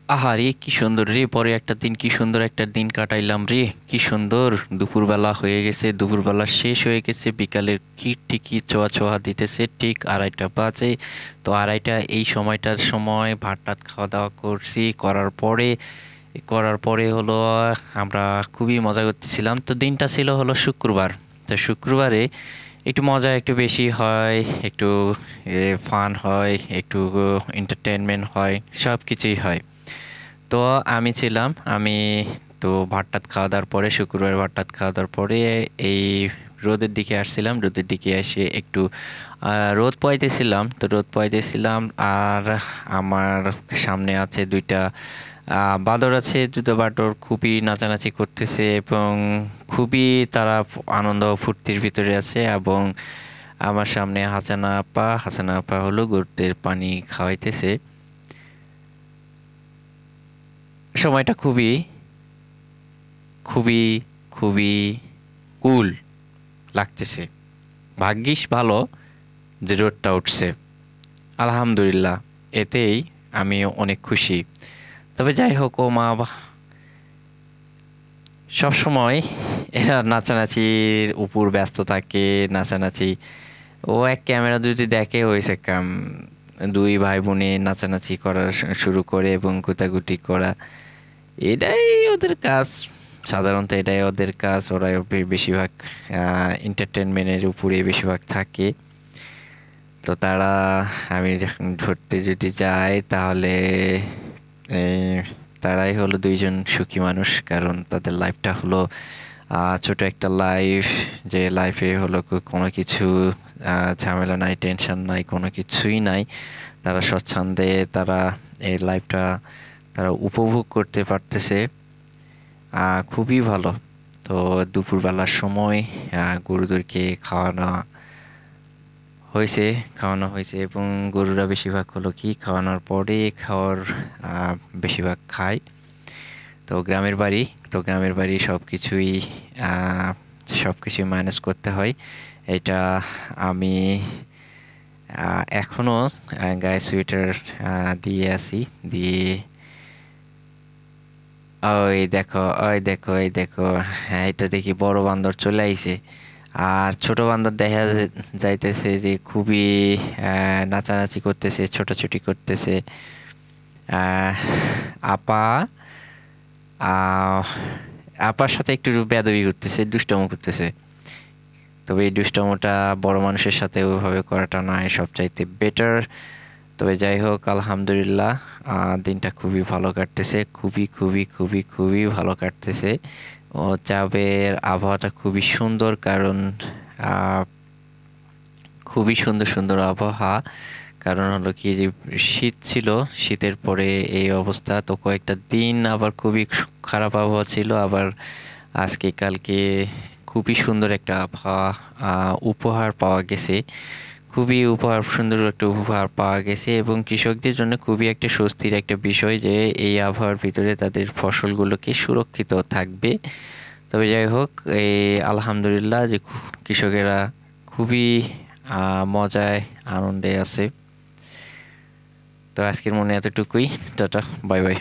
আহারে কি সুন্দর রে! পরে একটা দিন কি সুন্দর একটা দিন কাটাইলাম রে! কি সুন্দর! দুপুরবেলা হয়ে গেছে, দুপুরবেলা শেষ হয়ে গেছে, বিকালের কি ঠিকই ছোঁয়া ছোঁয়া দিতেছে, ঠিক 2:30 বাজে। তো 2:30 এই সময়টার সময় ভাত টাত খাওয়া দাওয়া করছি, করার পরে হলো আমরা খুবই মজা করতেছিলাম। তো দিনটা ছিল হলো শুক্রবার। তো শুক্রবারে একটু মজা একটু বেশি হয়, একটু ফান হয়, একটু এন্টারটেনমেন্ট হয়, সব কিছুই হয়। তো আমি তো ভাত টাত খাওয়া দাওয়ার পরে, শুক্রবার ভাত টাত খাওয়া দাওয়ার পরে এই রোদের দিকে আসছিলাম, রোদের দিকে এসে একটু রোদ পোয়াইতেছিলাম। তো রোদ পোয়াইতেছিলাম, আর আমার সামনে আছে দুইটা বাঁদর আছে, দুটো বাঁদর খুবই নাচানাচি করতেছে এবং খুবই তারা আনন্দ ফুর্তির ভিতরে আছে। এবং আমার সামনে হাসানা আপা হলো গরুদের পানি খাওয়াইতেছে। সময়টা খুবই খুবই খুবই কুল লাগতেছে। ভাগ্যিস ভালো যে রোদটা উঠছে, আলহামদুলিল্লাহ, এতেই আমি অনেক খুশি। তবে যাই হোক, সব সময় এরা নাচানাচির উপর ব্যস্ত থাকে, নাচানাচি। ও এক ক্যামেরা যদি দেখে হয়েছে কাম, দুই ভাই বোনে নাচানাচি করা শুরু করে এবং গুতাগুতি করা, এটাই ওদের কাজ। সাধারণত এটাই ওদের কাজ। ওরা বেশিরভাগ এন্টারটেনমেন্টের উপরে বেশিরভাগ থাকে। তো আমি যখন ধরতে যদি যাই তাহলে এই, তারাই হলো দুইজন সুখী মানুষ, কারণ তাদের লাইফটা হলো ছোট একটা লাইফ। যে লাইফে হলো কোনো কিছু ঝামেলা নাই, টেনশন নাই, কোনো কিছুই নাই। তারা স্বচ্ছন্দে তারা এই লাইফটা তারা উপভোগ করতে পারতেছে। খুবই ভালো। তো দুপুরবেলার সময় গরুদেরকে খাওয়ানো হয়েছে এবং গরুরা বেশিরভাগ হলো কি খাওয়ানোর পরে খাওয়ার বেশিরভাগ খায়। তো গ্রামের বাড়ি সব কিছুই ম্যানেজ করতে হয়। এটা আমি এখনো গায়ে সোয়েটার দিয়ে আছি, দিয়ে ওই দেখো, হ্যাঁ, এটা দেখি বড় বান্দর চলে আইছে। আর ছোট বান্দর যাইতেছে যে খুবই নাচানাচি করতেছে, ছোটাছুটি করতেছে। আহ, আপা আহ, আপার সাথে একটু বেয়াদবি করতেছে, দুষ্টুমি করতেছে। তবে এই দুষ্টুমিটা বড় মানুষের সাথে ওইভাবে করাটা নয় সবচাইতে বেটার। তবে যাই হোক, আলহামদুলিল্লাহ, দিনটা খুবই ভালো কাটতেছে, খুবই খুবই খুবই খুবই ভালো কাটতেছে। ও চাঁদের আবহাওয়াটা খুবই সুন্দর, কারণ আহ, খুবই সুন্দর সুন্দর আবহাওয়া। কারণ হলো কি যে শীত ছিল, শীতের পরে এই অবস্থা। তো কয়েকটা দিন আবার খুবই খারাপ আবহাওয়া ছিল, আবার আজকে কালকে খুবই সুন্দর একটা আবহাওয়া উপহার পাওয়া গেছে। সুন্দর একটা উপহার পাওয়া গেছে এবং কৃষকদের জন্য খুবই একটা স্বস্তির একটা বিষয় যে এই আবহাওয়ার ভিতরে তাদের ফসলগুলোকে সুরক্ষিত থাকবে। তবে যাই হোক, এই আলহামদুলিল্লাহ যে কৃষকেরা খুবই মজায় আনন্দে আছে। তো আজকের মনে এতটুকুই। Tata, bye bye.